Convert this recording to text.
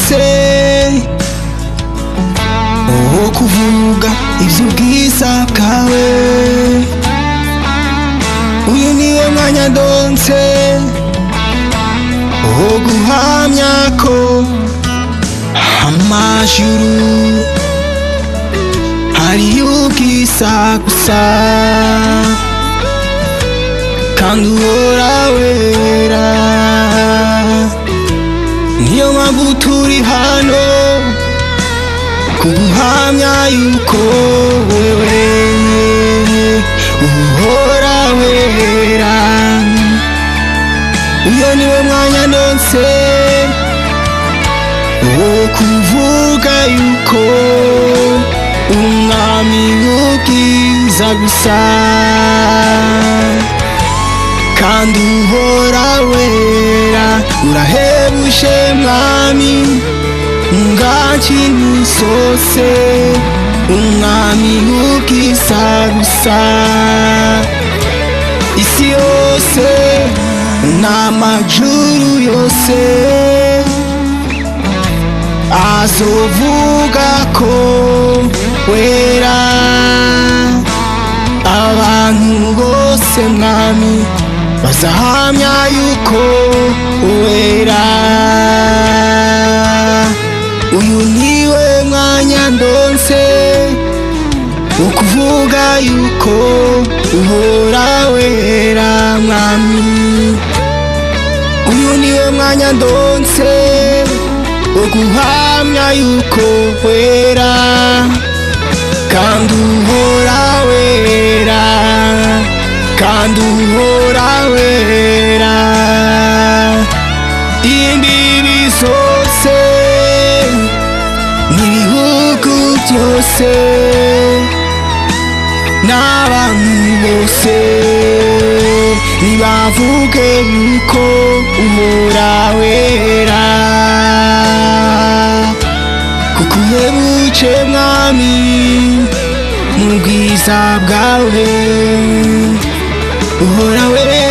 ndonse wo kuvuga ivy'ubwiza bwawe. Uyu niwe mwanya ndonse wo guhamya ko amajuru hari ubwiza gusa kandi uhora wera. Niyo mpamvu turi hano kuguhamya yuko wewe uhora wera. Uyo niwe mwanya ndonse wo kuvuga yuko umwami w'ubwiza gusa kandi uhora wera. Urahebuje mwami ngakintu sose, umwami w'ubwiza gusa. Isi yose n'amajuru yose azovuga ko wera. Abantu bose mwami bazahamya yuko wera. Uyu niwe mwanya ndonse wo kuvuga yuko uhora wera mwami. Uyu niwe mwanya ndonse wo guhamya yuko wera kandi uhora wera, kandi uhora wera. Imbibi zose n'ibihugu byose n'abantu bose nibavuge yuko uhora wera. Kuko uhebuje mwami mu bwiza bwawe, uhora wera.